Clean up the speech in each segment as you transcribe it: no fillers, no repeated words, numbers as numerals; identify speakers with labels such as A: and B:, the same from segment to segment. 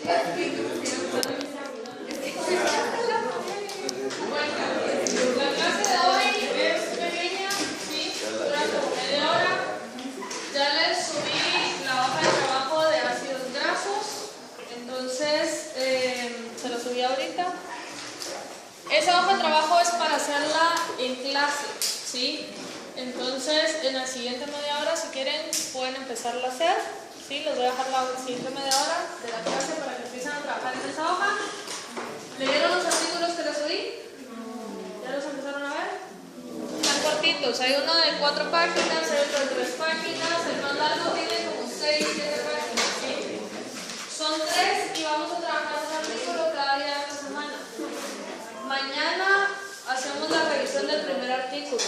A: La clase de hoy es pequeña, ¿sí? Dura como media hora. Ya les subí la hoja de trabajo de ácidos grasos, entonces se lo subí ahorita. Esa hoja de trabajo es para hacerla en clase, ¿sí? Entonces en la siguiente media hora, si quieren, pueden empezarla a hacer, ¿sí? Les voy a dejar la siguiente media hora de la clase para que empiecen a trabajar en esa hoja. ¿Leyeron los artículos que les subí? ¿Ya los empezaron a ver? Están cortitos, hay uno de 4 páginas, hay otro de 3 páginas, el más largo tiene como 6, 7 páginas, ¿sí? Son 3 y vamos a trabajar un artículo cada día de esta semana. Mañana hacemos la revisión del primer artículo,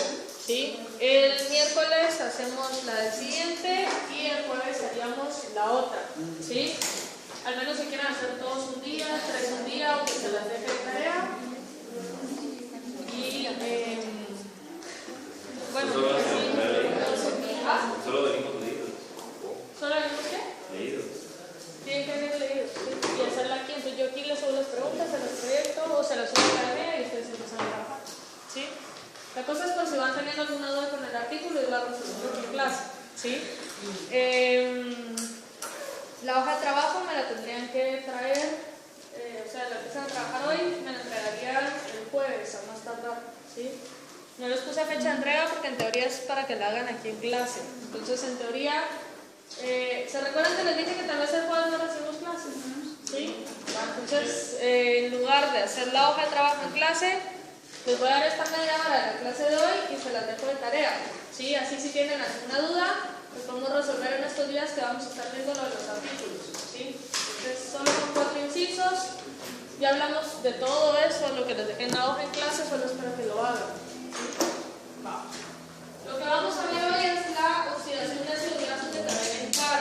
A: ¿sí? El miércoles hacemos la del siguiente y el jueves haríamos la otra, ¿sí? Al menos si quieren hacer todos un día, 3 un día o que se las deje de tarea. Y bueno,
B: solo venimos leídos.
A: ¿Solo venimos qué?
B: Leídos.
A: Tienen que venir leídos, ¿sí? Y hacerla aquí. Entonces yo aquí les subo las preguntas, se las proyecto o se las subo a la tarea y ustedes empiezan a trabajar, ¿sí? La cosa es por si van teniendo alguna duda con el artículo y la resolvemos en clase, ¿sí? La hoja de trabajo me la tendrían que traer, o sea, la empiezan a trabajar hoy, me la entregarían el jueves a más tardar, ¿sí? No les puse fecha de entrega porque en teoría es para que la hagan aquí en clase. Entonces, en teoría, ¿se recuerdan que les dije que tal vez el jueves no recibimos clases? ¿Sí? Entonces, en lugar de hacer la hoja de trabajo en clase, les voy a dar esta media hora de la clase de hoy y se las dejo de tarea, ¿sí? Así si tienen alguna duda, pues podemos resolver en estos días que vamos a estar viendo lo de los artículos, ¿sí? Entonces, solo son 4 incisos. Ya hablamos de todo eso, lo que les dejé en la hoja en clase, solo es para que lo hagan, ¿sí? Lo que vamos a ver hoy es la oxidación de ácidos grasos de cadena impar.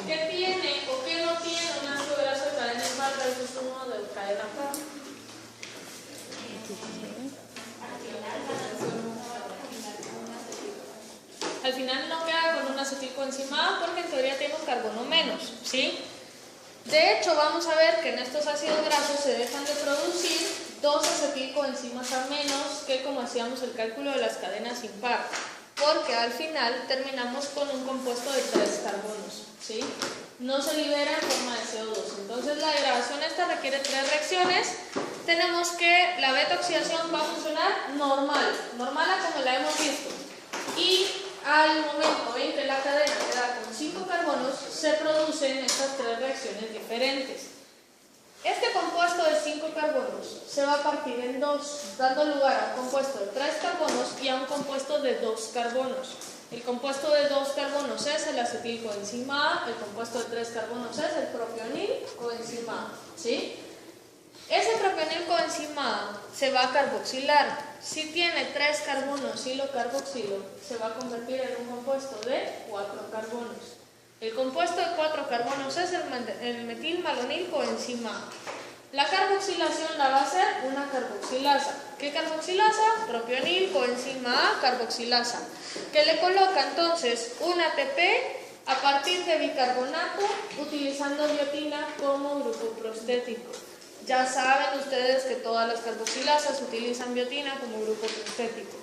A: ¿Qué tiene o qué no tiene un ácido graso de cadena impar versus uno de cadena par? Al final no queda con un acetilcoenzima porque en teoría tiene un carbono menos, ¿sí? De hecho, vamos a ver que en estos ácidos grasos se dejan de producir 2 acetilcoenzimas a menos que como hacíamos el cálculo de las cadenas impar, porque al final terminamos con un compuesto de 3 carbonos, ¿sí? No se libera en forma de CO2. Entonces la degradación esta requiere 3 reacciones. Tenemos que la beta oxidación va a funcionar normal a como la hemos visto. Y al momento en que la cadena queda con 5 carbonos, se producen estas 3 reacciones diferentes. Este compuesto de 5 carbonos se va a partir en 2, dando lugar a un compuesto de 3 carbonos y a un compuesto de 2 carbonos. El compuesto de 2 carbonos es el acetilcoenzima A, el compuesto de 3 carbonos es el propionilcoenzima A, ¿sí? Ese propionilcoenzima A se va a carboxilar. Si tiene 3 carbonos y lo carboxilo, se va a convertir en un compuesto de 4 carbonos. El compuesto de 4 carbonos es el metilmalonilcoenzima A. La carboxilación la va a hacer una carboxilasa. ¿Qué carboxilasa? Propionilcoenzima A carboxilasa, que le coloca entonces un ATP a partir de bicarbonato utilizando biotina como grupo prostético. Ya saben ustedes que todas las carboxilasas utilizan biotina como grupo prostético.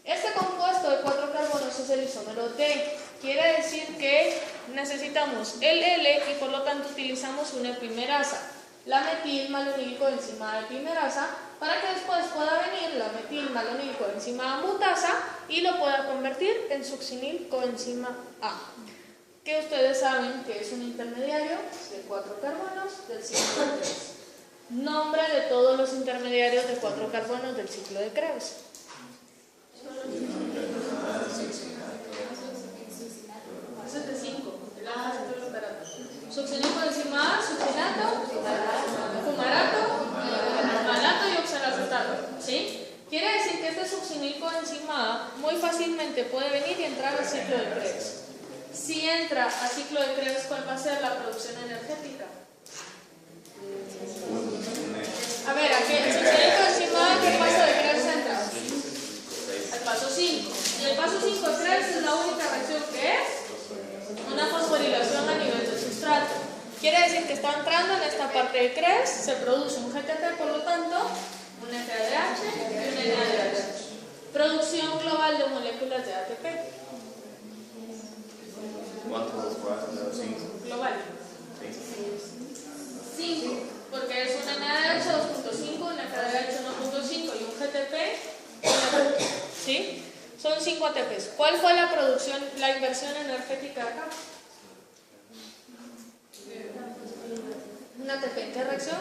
A: Este compuesto de 4 carbonos es el isómero D. Quiere decir que necesitamos el L y por lo tanto utilizamos una epimerasa, la metilmalonilcoenzima A epimerasa, para que después pueda venir la metilmalonilcoenzima A mutasa y lo pueda convertir en succinilcoenzima A, que ustedes saben que es un intermediario de 4 carbonos del ciclo de Krebs. Nombre de todos los intermediarios de 4 carbonos del ciclo de Krebs. Ese es de 5. Succinilcoenzima A, succinato, fumarato, malato y oxalacetato, ¿sí? Quiere decir que este succinilcoenzima A muy fácilmente puede venir y entrar al ciclo de Krebs. Si entra al ciclo de Krebs, ¿cuál va a ser la producción energética? A ver, aquí el succinilcoenzima A, ¿qué paso de Krebs entra? Al paso 5. Y el paso 5 de Krebs es la única reacción que es una fosforilación a nivel del sustrato. Quiere decir que están separando en esta parte de CRES, se produce un GTP, por lo tanto, un FADH y un NADH. Producción global de moléculas de ATP.
B: ¿Cuántos? ¿Cinco?
A: Global. 5, porque es un NADH 2.5, un FADH 1.5 y un GTP 1. ¿Sí? Son 5 ATPs. ¿Cuál fue la producción, la inversión energética acá? ¿Un ATP en qué reacción?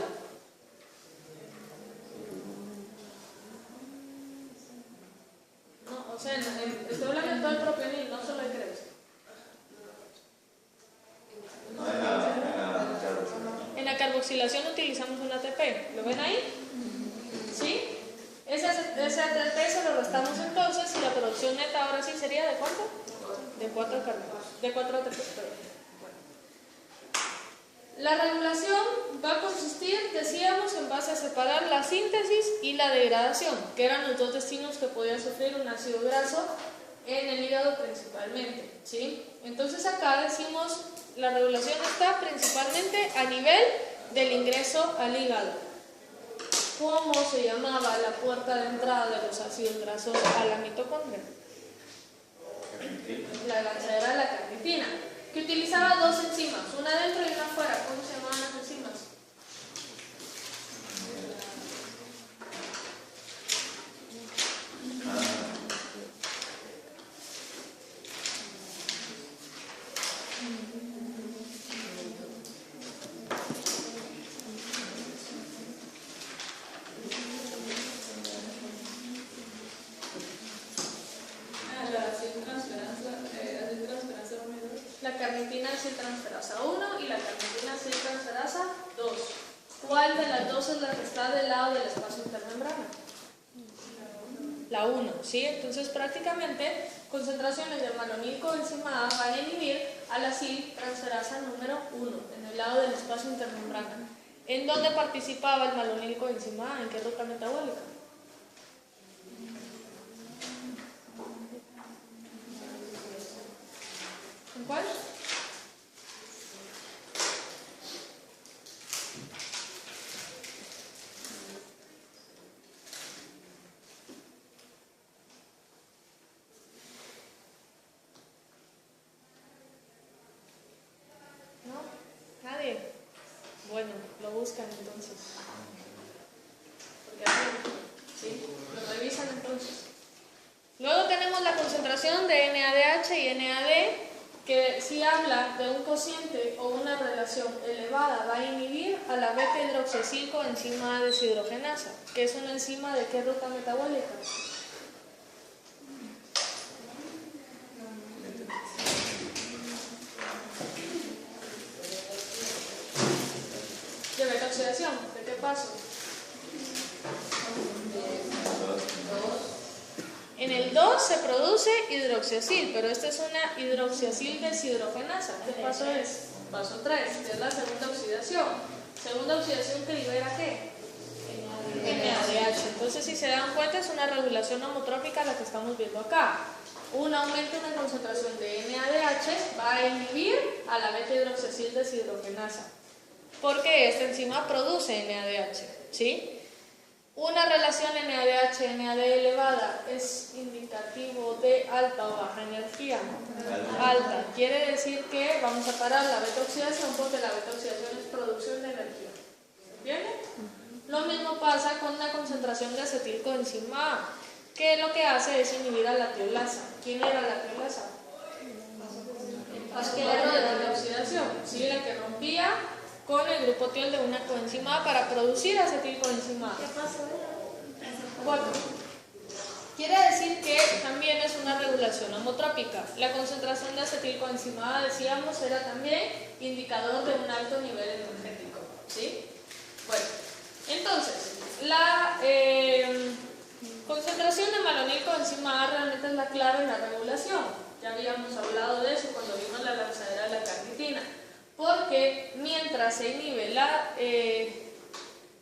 A: No, o sea, estoy hablando de todo el propionil, no solo de CRES. En la carboxilación utilizamos un ATP. ¿Lo ven ahí? ¿Sí? Ese ATP se lo restamos entonces y la producción neta ahora sí sería ¿de cuánto? De 4 carbonos. De 4 ATPs, perdón. La regulación va a consistir, decíamos, en base a separar la síntesis y la degradación, que eran los dos destinos que podía sufrir un ácido graso en el hígado principalmente, ¿sí? Entonces acá decimos, la regulación está principalmente a nivel del ingreso al hígado. ¿Cómo se llamaba la puerta de entrada de los ácidos grasos a la mitocondria? La lanzadera de la carnitina, que utilizaba dos enzimas, una adentro y una afuera. ¿Cómo se llamaban las enzimas? La carnitina aciltransferasa 1 y la carnitina aciltransferasa 2. ¿Cuál de las dos es la que está del lado del espacio intermembrana? La 1, ¿sí? Entonces prácticamente concentraciones de malonil coenzima A van a inhibir a la aciltransferasa número 1 en el lado del espacio intermembrana. ¿En dónde participaba el malonil coenzima A? ¿En qué ruta metabólica? ¿En cuál? ¿No? ¿Nadie? Bueno, lo buscan entonces. Porque así, ¿sí? Lo revisan entonces. Luego tenemos la concentración de NADH y NAD, que si habla de un cociente o una relación elevada va a inhibir a la beta-hidroxiacil coenzima A deshidrogenasa, que es una enzima de qué ruta metabólica. De beta-oxidación, ¿de qué paso? En el 2 se produce hidroxiacil, pero esta es una hidroxiacil deshidrogenasa. ¿Qué paso es? Paso 3, que es la segunda oxidación. Segunda oxidación que libera ¿qué? NADH. Entonces, si se dan cuenta, es una regulación homotrópica la que estamos viendo acá. Un aumento en la concentración de NADH va a inhibir a la beta-hidroxiacil deshidrogenasa, porque esta enzima produce NADH, ¿sí? Una relación NADH-NAD elevada es indicativo de alta o baja energía. Alta. Quiere decir que vamos a parar la beta-oxidación porque la beta-oxidación es producción de energía. ¿Entienden? Lo mismo pasa con la concentración de acetilcoenzima A, que lo que hace es inhibir a la tiolasa. ¿Quién era la tiolasa? El hierro de la oxidación, ¿sí? La que rompía con el grupo tiol de una coenzima A para producir acetilcoenzima A. ¿Qué pasó? 4. Quiere decir que también es una regulación homotrópica. La concentración de acetilcoenzima A, decíamos, era también indicador de un alto nivel energético, ¿sí? Bueno, entonces, la concentración de malonil coenzima A realmente es la clave en la regulación. Ya habíamos hablado de eso cuando vimos la lanzadera de la carnitina. Porque mientras se inhibe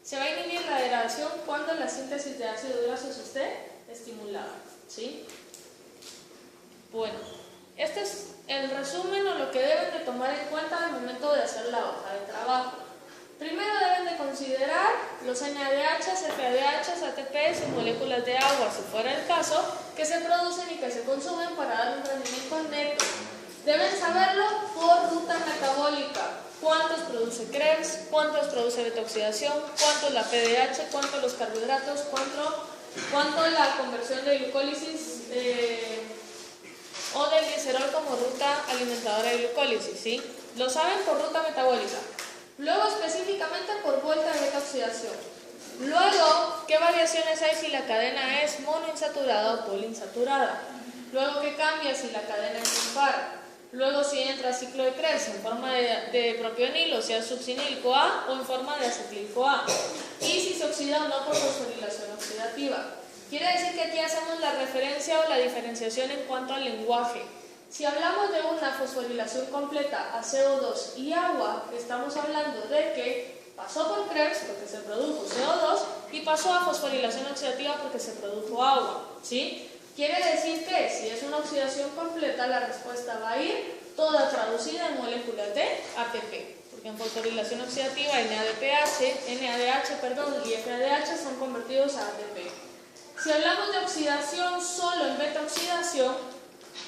A: se va a inhibir la degradación cuando la síntesis de ácidos grasos esté estimulada, ¿sí? Bueno, este es el resumen o lo que deben de tomar en cuenta al momento de hacer la hoja de trabajo. considerar los NADH, FADH, ATPs y moléculas de agua, si fuera el caso, que se producen y que se consumen para dar un rendimiento neto. Deben saberlo por ruta metabólica. ¿Cuántos produce Krebs? ¿Cuántos produce beta-oxidación? ¿Cuánto la PDH? ¿Cuánto los carbohidratos? ¿Cuánto la conversión de glucólisis o del glicerol como ruta alimentadora de glucólisis? ¿Sí? Lo saben por ruta metabólica. Luego específicamente por vuelta de beta-oxidación. Luego, ¿qué variaciones hay si la cadena es monoinsaturada o poliinsaturada? Luego, ¿qué cambia si la cadena es impar? Luego, si entra ciclo de Krebs en forma de propionil, o sea, succinil-CoA, o en forma de acetil-CoA. Y si se oxida o no por fosforilación oxidativa. Quiere decir que aquí hacemos la referencia o la diferenciación en cuanto al lenguaje. Si hablamos de una fosforilación completa a CO2 y agua, estamos hablando de que pasó por Krebs porque se produjo CO2 y pasó a fosforilación oxidativa porque se produjo agua, ¿sí? Quiere decir que si es una oxidación completa, la respuesta va a ir toda traducida en moléculas de ATP, porque en fosforilación oxidativa NADH y FADH son convertidos a ATP. Si hablamos de oxidación solo en beta-oxidación,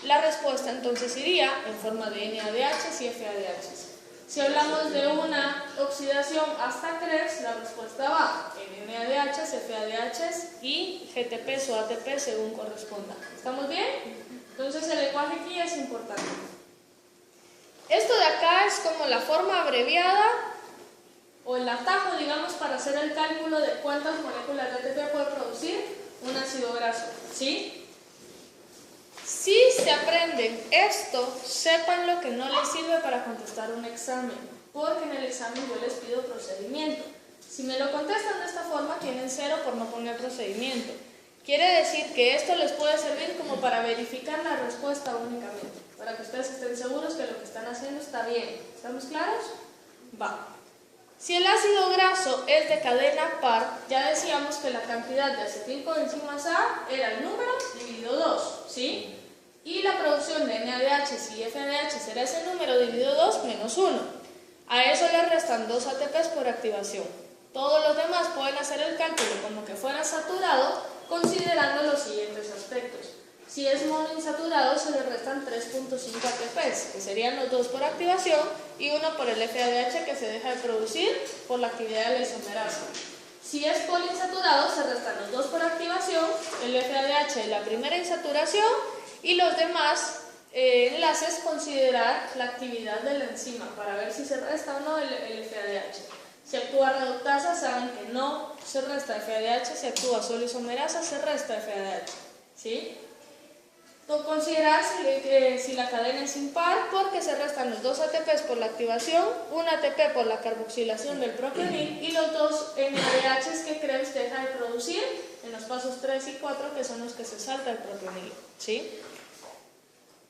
A: la respuesta entonces iría en forma de NADH y FADH. Si hablamos de una oxidación hasta Krebs, la respuesta va en NADH, FADH y GTPs o ATP según corresponda. ¿Estamos bien? Entonces el lenguaje aquí es importante. Esto de acá es como la forma abreviada o el atajo, digamos, para hacer el cálculo de cuántas moléculas de ATP puede producir un ácido graso, ¿sí? Si se aprenden esto, sepan lo que no les sirve para contestar un examen, porque en el examen yo les pido procedimiento. Si me lo contestan de esta forma, tienen 0 por no poner procedimiento. Quiere decir que esto les puede servir como para verificar la respuesta únicamente, para que ustedes estén seguros que lo que están haciendo está bien. ¿Estamos claros? Va. Si el ácido graso es de cadena par, ya decíamos que la cantidad de acetilcoenzimas A era el número dividido 2, ¿sí? Y la producción de NADH y FADH será ese número dividido 2 menos 1. A eso le restan 2 ATPs por activación. Todos los demás pueden hacer el cálculo como que fuera saturado, considerando los siguientes aspectos. Si es monoinsaturado, se le restan 3.5 ATPs, que serían los 2 por activación y 1 por el FADH que se deja de producir por la actividad de la isomerasa. Si es poliinsaturado, se restan los 2 por activación, el FADH de la primera insaturación y los demás enlaces considerar la actividad de la enzima para ver si se resta o no el FADH. Si actúa reductasa, saben que no se resta FADH, si actúa solo isomerasa, se resta FADH, ¿sí? Considerar si la cadena es impar porque se restan los 2 ATPs por la activación, 1 ATP por la carboxilación del propionil y los 2 NADHs que Krebs deja de producir en los pasos 3 y 4 que son los que se salta el propionil, ¿sí?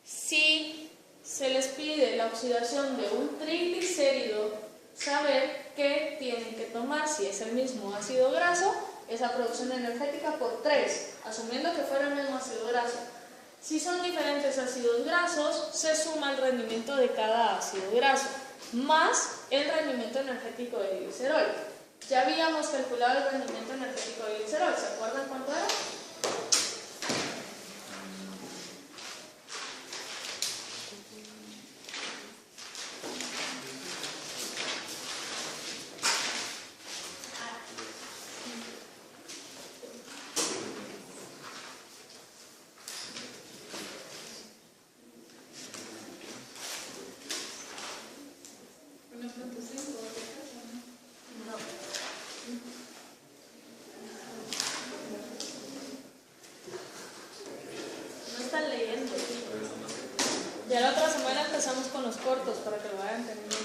A: Si se les pide la oxidación de un triglicérido, saber que tienen que tomar, si es el mismo ácido graso, esa producción energética por 3, asumiendo que fuera el mismo ácido graso. Si son diferentes ácidos grasos, se suma el rendimiento de cada ácido graso, más el rendimiento energético del glicerol. Ya habíamos calculado el rendimiento energético del glicerol, ¿se acuerdan cuánto era? Ya la otra semana empezamos con los cortos para que lo vayan entendiendo.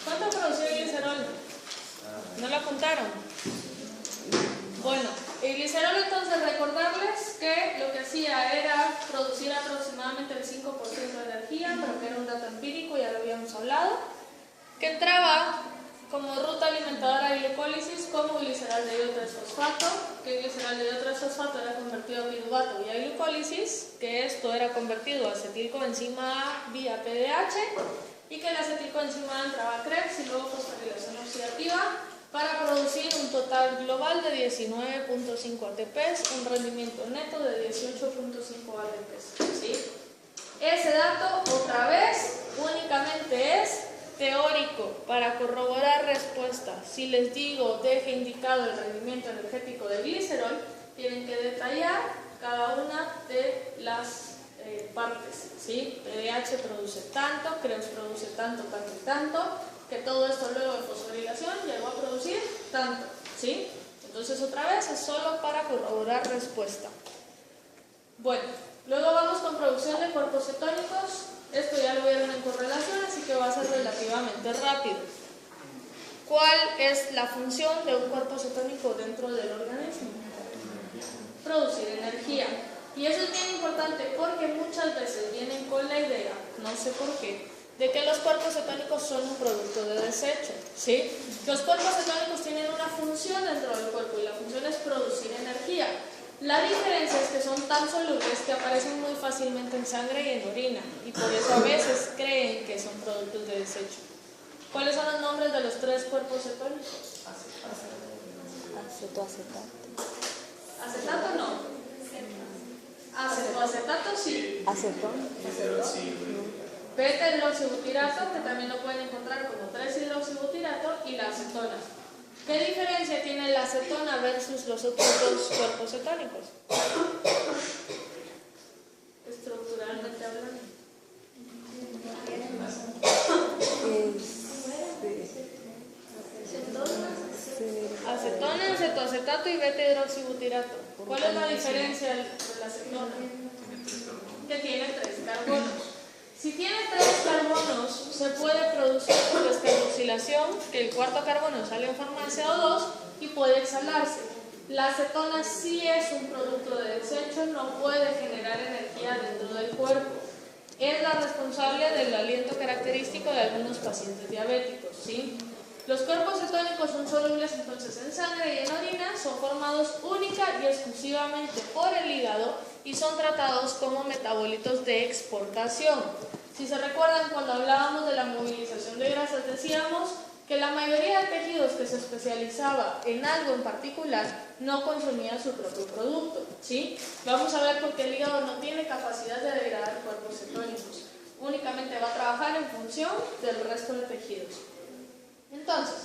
A: ¿Cuánto produció el glicerol? ¿No lo apuntaron? Bueno, el glicerol entonces recordarles que lo que hacía era producir aproximadamente el 5% de energía, pero que era un dato empírico, ya lo habíamos hablado, que entraba como ruta alimentadora de glicólisis como glicerol de iodo 3-fosfato, que el glicerol de iodo 3-fosfato era convertido a piruvato vía glicólisis, que esto era convertido a acetilcoenzima A vía PDH, y que el acetilcoenzima A entraba a Krebs y luego fosforilación oxidativa para producir un total global de 19.5 ATPs, un rendimiento neto de 18.5 ATPs. ¿Sí? Ese dato, otra vez, únicamente es teórico para corroborar respuesta. Si les digo deje indicado el rendimiento energético del glicerol, tienen que detallar cada una de las partes. ¿Sí? PDH produce tanto, Krebs produce tanto, tanto y tanto, que todo esto luego de fosforilación llegó a producir tanto. ¿Sí? Entonces otra vez es solo para corroborar respuesta. Bueno, luego vamos con producción de cuerpos cetónicos. Esto ya lo vieron en correlación, así que va a ser relativamente rápido. ¿Cuál es la función de un cuerpo cetónico dentro del organismo? Producir energía. Y eso es bien importante porque muchas veces vienen con la idea, no sé por qué, de que los cuerpos cetónicos son un producto de desecho. ¿Sí? Los cuerpos cetónicos tienen una función dentro del cuerpo y la función es producir energía. La diferencia es que son tan solubles que aparecen muy fácilmente en sangre y en orina, y por eso a veces creen que son productos de desecho. ¿Cuáles son los nombres de los tres cuerpos cetónicos?
C: Acetoacetato.
A: ¿Acetato no? Acetoacetato sí.
C: Acetón.
A: Beta-hidroxibutirato, que también lo pueden encontrar como 3-hidroxibutirato, y la acetona. ¿Qué diferencia tiene la acetona versus los otros dos cuerpos cetónicos? Estructuralmente hablando. Acetona, acetoacetato y beta-hidroxibutirato. ¿Cuál es la diferencia de la acetona? Que tiene 3 carbonos. Si tiene 3 carbonos, se puede producir por descarboxilación, que el cuarto carbono sale en forma de CO2 y puede exhalarse. La acetona sí es un producto de desecho, no puede generar energía dentro del cuerpo. Es la responsable del aliento característico de algunos pacientes diabéticos. ¿Sí? Los cuerpos cetónicos son solubles entonces en sangre y en orina, son formados única y exclusivamente por el hígado y son tratados como metabolitos de exportación. Si se recuerdan, cuando hablábamos de la movilización de grasas, decíamos que la mayoría de tejidos que se especializaba en algo en particular no consumía su propio producto. ¿Sí? Vamos a ver por qué el hígado no tiene capacidad de degradar cuerpos cetónicos. Únicamente va a trabajar en función del resto de tejidos. Entonces,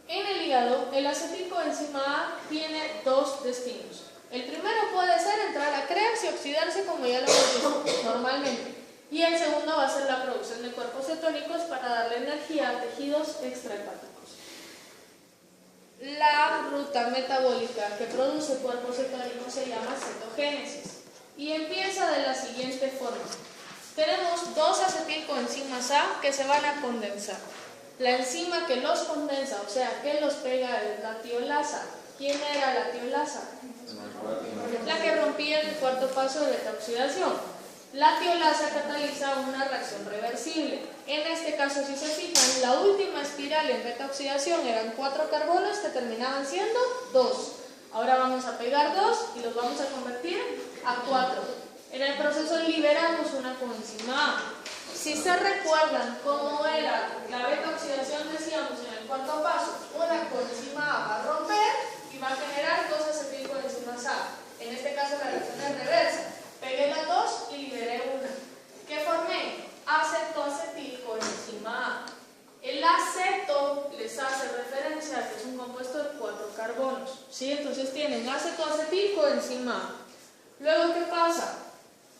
A: en el hígado, el acetilcoenzima A tiene 2 destinos. El primero puede ser entrar a Krebs y oxidarse, como ya lo hemos visto normalmente. Y el segundo va a ser la producción de cuerpos cetónicos para darle energía a tejidos extrahepáticos. La ruta metabólica que produce cuerpos cetónicos se llama cetogénesis y empieza de la siguiente forma. Tenemos 2 acetilcoenzimas A que se van a condensar. La enzima que los condensa, o sea, que los pega, es la tiolasa. ¿Quién era la tiolasa? La que rompía el cuarto paso de beta-oxidación. La tiolasa cataliza una reacción reversible. En este caso, si se fijan, la última espiral en beta-oxidación eran 4 carbonos que terminaban siendo 2. Ahora vamos a pegar 2 y los vamos a convertir a 4. En el proceso liberamos una coenzima A. Si se recuerdan cómo era la beta-oxidación, decíamos en el cuarto paso, una coenzima A va a romper y va a generar 2 acetilcoenzimas A. En este caso la reacción es reversa. Pegué las 2 y liberé una. ¿Qué formé? Acetoacetilcoenzima A. El aceto les hace referencia a que es un compuesto de 4 carbonos. ¿Sí? Entonces tienen acetoacetilcoenzima A. Luego, ¿qué pasa?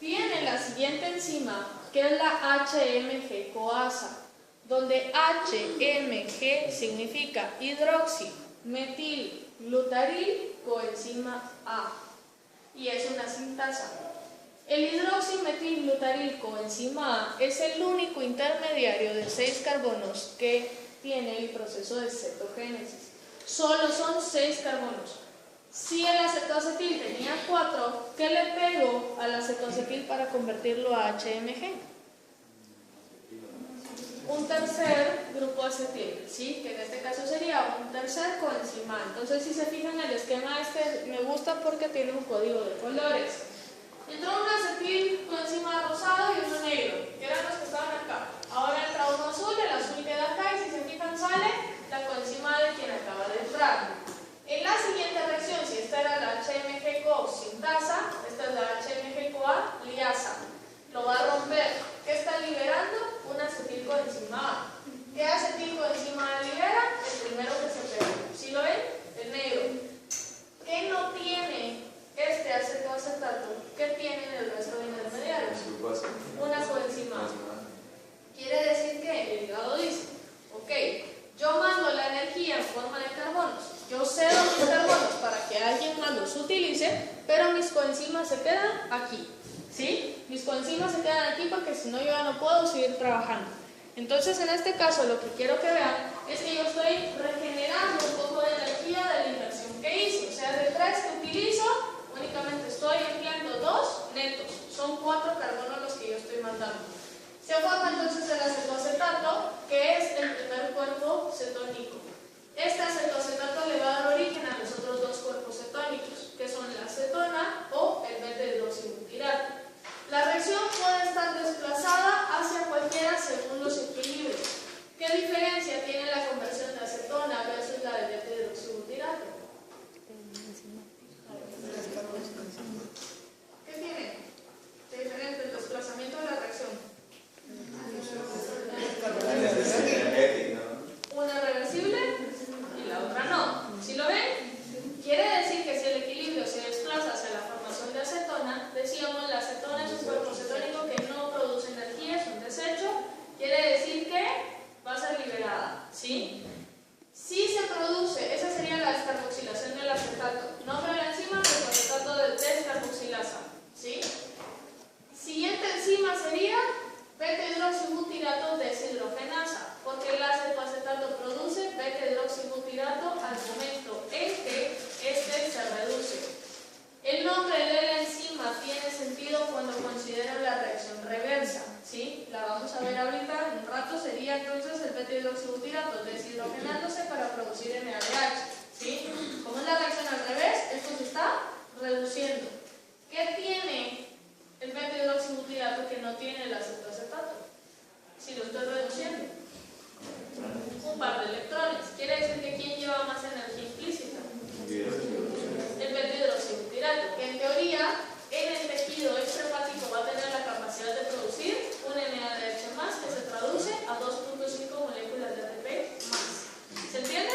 A: Tienen la siguiente enzima, que es la HMG-coasa, donde HMG significa hidroximetilglutaril coenzima A, y es una sintasa. El hidroximetilglutaril coenzima A es el único intermediario de 6 carbonos que tiene el proceso de cetogénesis. Solo son 6 carbonos. Si el acetoacetil tenía 4, ¿qué le pego al acetoacetil para convertirlo a HMG? un tercer grupo acetil, ¿sí? Que en este caso sería un tercer coenzima. Entonces, si se fijan, el esquema este me gusta porque tiene un código de colores. Entró un acetil coenzima rosado y uno negro, que eran los que estaban acá. Ahora entra uno azul, el azul queda acá y si se fijan sale la coenzima de quien acaba de entrar. En la siguiente reacción, si esta era la HMG-CoA sintasa, esta es la HMG-CoA liasa. Lo va a romper. ¿Qué está liberando? Un acetilcoenzima A. ¿Qué acetilcoenzima A libera? El primero que se pega. ¿Sí lo ven? El negro. ¿Qué no tiene este acetoacetato? ¿Qué tienen el resto de intermediarios? Una coenzima A. Quiere decir que el hígado dice, ok, yo mando la energía en forma de carbonos, yo cedo mis carbonos para que alguien más los utilice, pero mis coenzimas se quedan aquí, ¿sí? Mis coenzimas se quedan aquí porque si no yo ya no puedo seguir trabajando. Entonces en este caso lo que quiero que vean es que yo estoy regenerando un poco de energía de la inversión que hice, o sea, de 3 que utilizo, únicamente estoy empleando 2 netos, son 4 carbonos los que yo estoy mandando. Se forma entonces el acetoacetato, que es el primer cuerpo cetónico. Este acetoacetato le va a dar origen a los otros 2 cuerpos cetónicos, que son la acetona o el beta-hidroxibutirato. La reacción puede estar desplazada hacia cualquiera según los equilibrios. ¿Qué diferencia tiene la conversión de acetona versus la de beta-hidroxibutirato? ¿Qué tiene de diferente el desplazamiento de la reacción? Una reversible y la otra no. ¿Sí lo ven? Quiere decir que si el equilibrio se desplaza hacia la formación de acetona, decíamos la acetona es un cuerpo cetónico que no produce energía, es un desecho, quiere decir que va a ser liberada, ¿sí? Si se produce, esa sería la descarboxilación del acetato. Nombre de la enzima, acetato de descarboxilasa, ¿sí? Siguiente enzima sería beta-hidroxibutirato deshidrogenasa, porque el acetoacetato produce beta-hidroxibutirato al momento en que este se reduce. El nombre de la enzima tiene sentido cuando consideran la reacción reversa, ¿sí? La vamos a ver ahorita, en un rato sería entonces el beta-hidroxibutirato deshidrogenándose para producir NADH, ¿sí? Como es la reacción al revés, esto se está reduciendo. ¿Qué tiene el beta-hidroxibutirato que no tiene el acetoacetato? Si lo estoy reduciendo, un par de electrones. Quiere decir que ¿quién lleva más energía implícita? El beta-hidroxibutirato, que en teoría en el tejido extrahepático va a tener la capacidad de producir un NADH más que se traduce a 2.5 moléculas de ATP más. ¿Se entiende?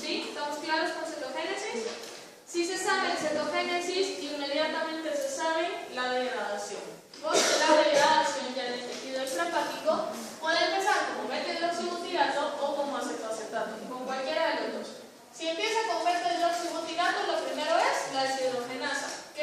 A: ¿Sí? ¿Estamos claros con cetogénesis? Si se sabe el cetogénesis, inmediatamente se sabe la degradación. Porque la degradación ya en el tejido extrahepático puede empezar como beta-hidroxibutirato o como acetoacetato, con cualquiera de los dos. Si empieza con beta-hidroxibutirato, lo primero es la deshidrogenasa. ¿Qué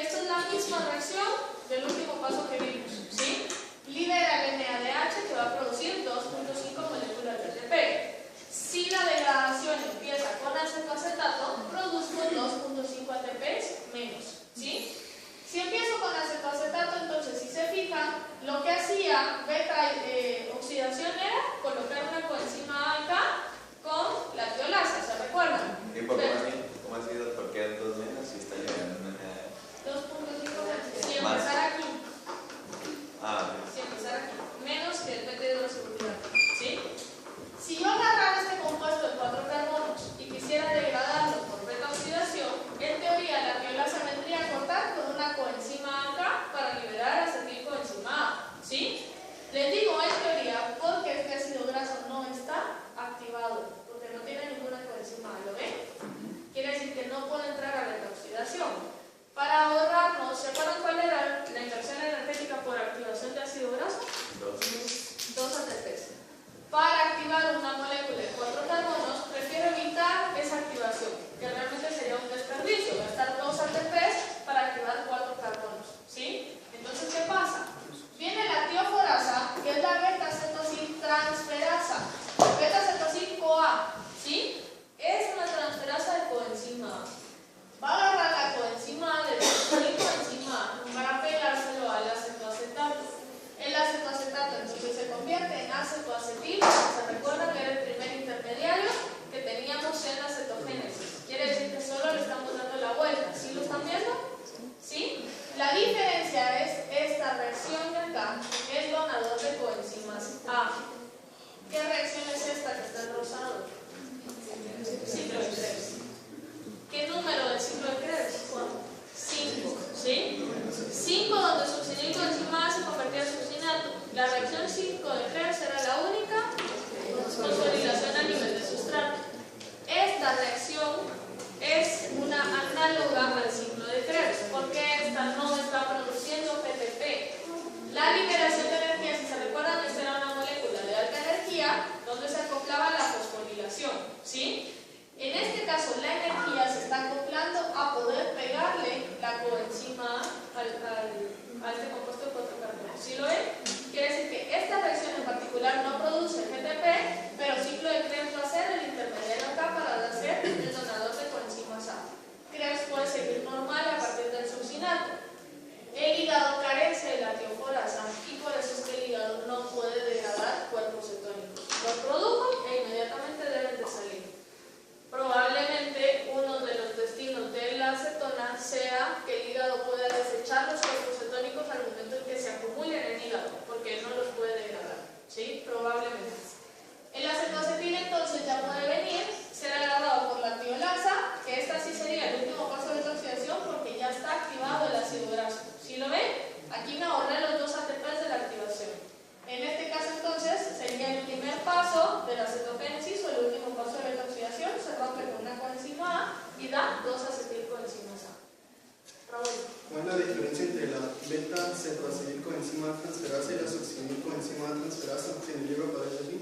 C: transferasa en el libro aparece así.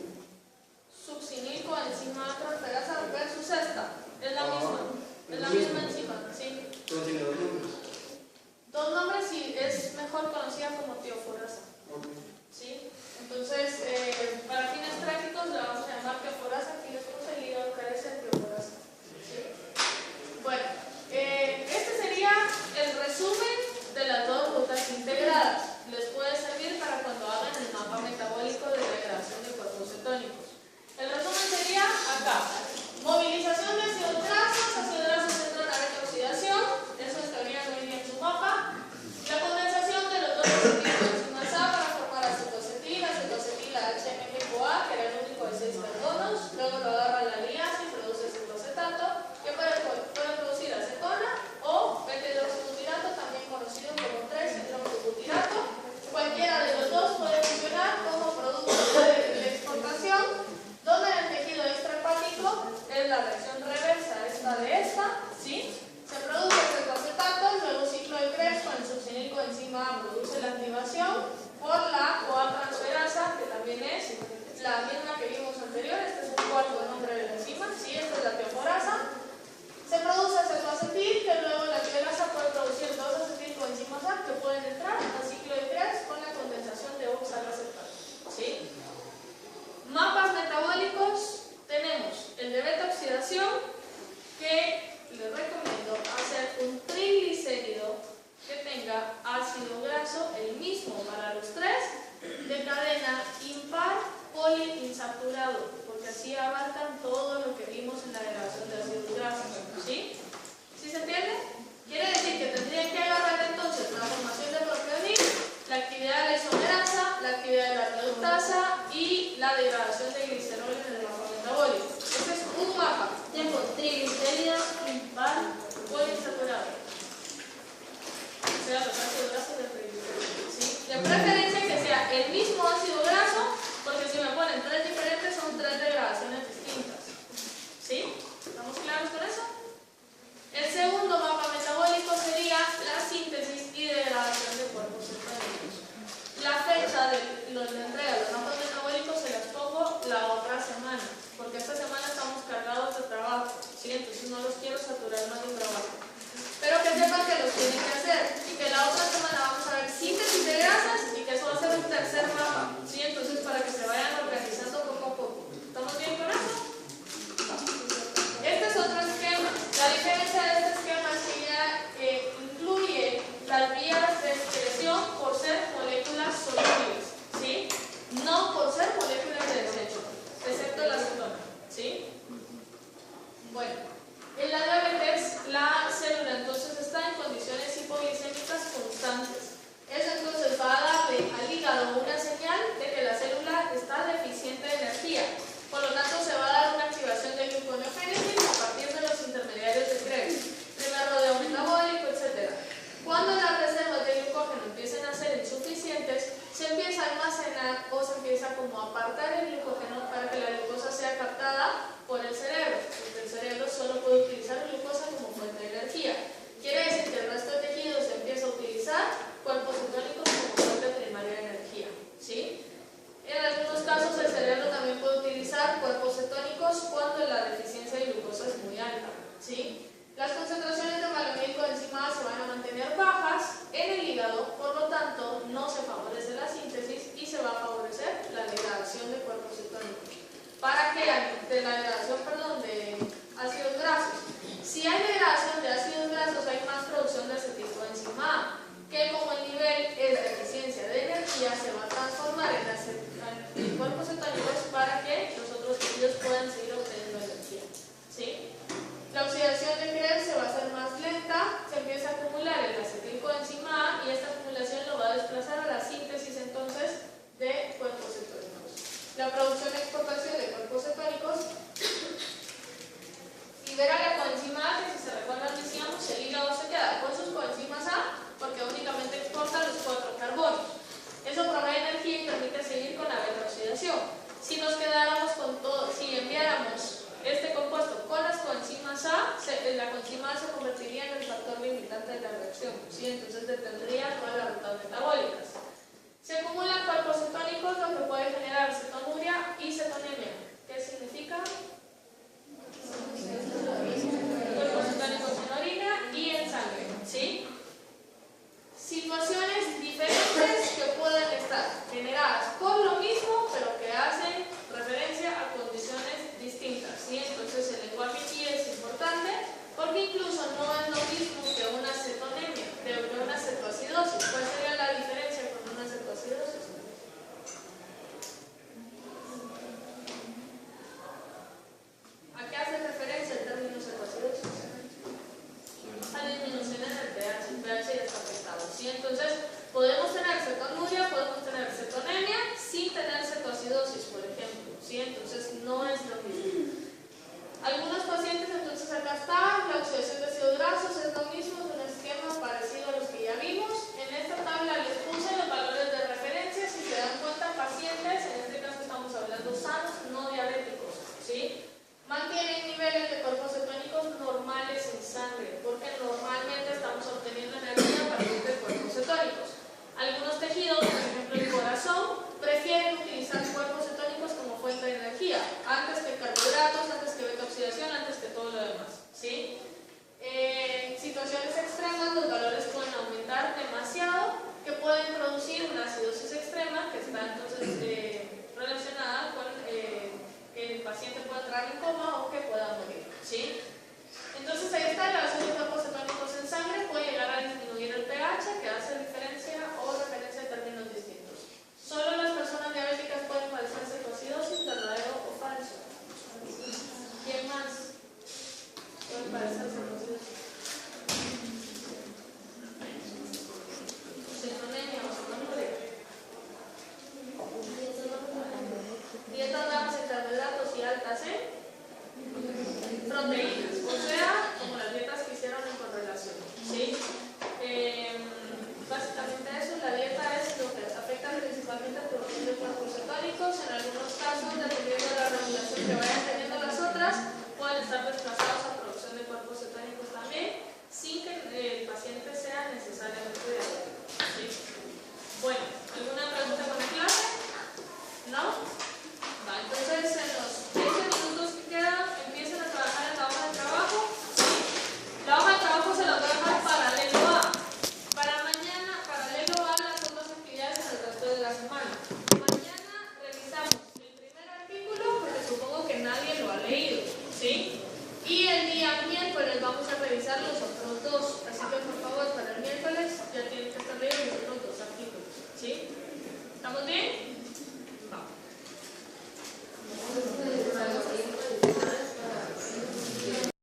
A: Succinilcoenzima transferasa versus esta. Es la misma. Es la misma enzima, ¿sí?
C: Pero tiene dos nombres.
A: Dos nombres y es mejor conocida como teoforasa. ¿Sí? Entonces, para fines prácticos la vamos a llamar teoforasa. Aquí les puse el hígado que es el teoforasa. ¿Sí? Bueno, este sería el resumen de las dos rutas integradas. Les puede servir para cuando hagan el mapa metabólico de degradación de cuerpos cetónicos. El resumen sería acá: movilización de ácidos grasos entran a retroxidación, eso estaría muy bien en su mapa. La condensación de los dos acetilcoenzimas A para formar acetoacetil, HMG-CoA, que era el único de 6 carbonos. Luego lo agarra la liasa y produce cetoacetato, que puede producir acetona o beta-hidroxibutirato, también conocido como 3-hidroxibutirato. Cualquiera de los dos puede funcionar como producto de exportación, donde en el tejido extrahepático es la reacción reversa de esta, ¿sí? Se produce cetoacetato, luego ciclo de Krebs con el succinilcoenzima A produce la activación por la CoA transferasa, que también es la misma que vimos anterior. Este es un cuarto nombre de la enzima, ¿sí? Esta es la teoforasa. Se produce cetoacetil, que luego la teolasa puede producir dos acetilcoenzimas A que pueden entrar al ciclo de Krebs con la condensación de oxaloacetal, ¿sí? Mapas metabólicos tenemos el de beta oxidación, que les recomiendo hacer un triglicérido que tenga ácido graso, el mismo para los tres, de cadena impar poliinsaturado, porque así abarcan todo lo que vimos en la degradación de ácidos grasos, ¿sí? ¿Sí se entiende? Quiere decir que tendrían que agarrar entonces la formación de propionil, la actividad de la isomerasa, la actividad de la reductasa y la degradación de glicerol en el mapa metabólico. Este es un mapa. Tengo triglicéridos impar poliinsaturado. O sea, los ácidos grasos del triglicérido, ¿sí? De preferencia que sea el mismo ácido graso, porque si me ponen tres diferentes son tres degradaciones distintas, ¿sí? ¿Estamos claros con eso? El segundo mapa metabólico sería la síntesis y degradación de cuerpos cetónicos. La fecha de la entrega de los mapas metabólicos se las pongo la otra semana, porque esta semana estamos cargados de trabajo, ¿sí? Entonces no los quiero saturar más de trabajo. Pero que sepan que los tienen que hacer y que la otra semana vamos a ver síntesis de grasas y que eso va a ser un tercer mapa, ¿sí? Entonces para que se vayan organizando poco a poco. ¿Estamos bien con eso? Este es otro esquema. La diferencia de este esquema es que ya incluye las vías de excreción por ser moléculas solubles, ¿sí? No por ser moléculas de desecho, excepto la acetona, ¿sí? Bueno. En la diabetes, la célula entonces está en condiciones hipoglicémicas constantes. Eso entonces va a darle al hígado una señal de que la célula está deficiente de energía. Por lo tanto, se va a dar una activación de gluconeogénesis a partir de los intermediarios de Krebs, primer rodeo metabólico, etc. Cuando las reservas de glucógeno empiecen a ser insuficientes, se empieza a almacenar o se empieza como a apartar el glucógeno para que la glucosa sea captada por el cerebro, porque el cerebro solo puede utilizar glucosa como fuente de energía. Quiere decir que el resto de tejidos se empieza a utilizar cuerpos cetónicos como fuente primaria de energía, ¿sí? En algunos casos el cerebro también puede utilizar cuerpos cetónicos cuando la deficiencia de glucosa es muy alta, ¿sí? Las concentraciones de malonilcoenzima A se van a mantener bajas en el hígado, por lo tanto no se favorece la síntesis y se va a favorecer la degradación de cuerpos cetónicos. ¿Para qué? De la degradación, de ácidos grasos. Si hay degradación de ácidos grasos, hay más producción de acetilcoenzima A, que como el nivel es de eficiencia de energía, se va a transformar en cuerpos cetónicos para que los otros tejidos puedan seguir obteniendo energía, ¿sí? La oxidación de Krebs se va a hacer más lenta, se empieza a acumular el acetilcoenzima A y esta acumulación lo va a desplazar a la síntesis entonces de cuerpos cetónicos. La producción y exportación de cuerpos cetónicos libera la coenzima A, que si se recuerdan decíamos el hígado se queda con sus coenzimas A porque únicamente exporta los 4 carbonos. Eso provee energía y permite seguir con la beta-oxidación. Si nos quedáramos con todo, si enviáramos este compuesto con las coenzimas A, la coenzima A se convertiría en el factor limitante de la reacción, ¿sí? Entonces detendría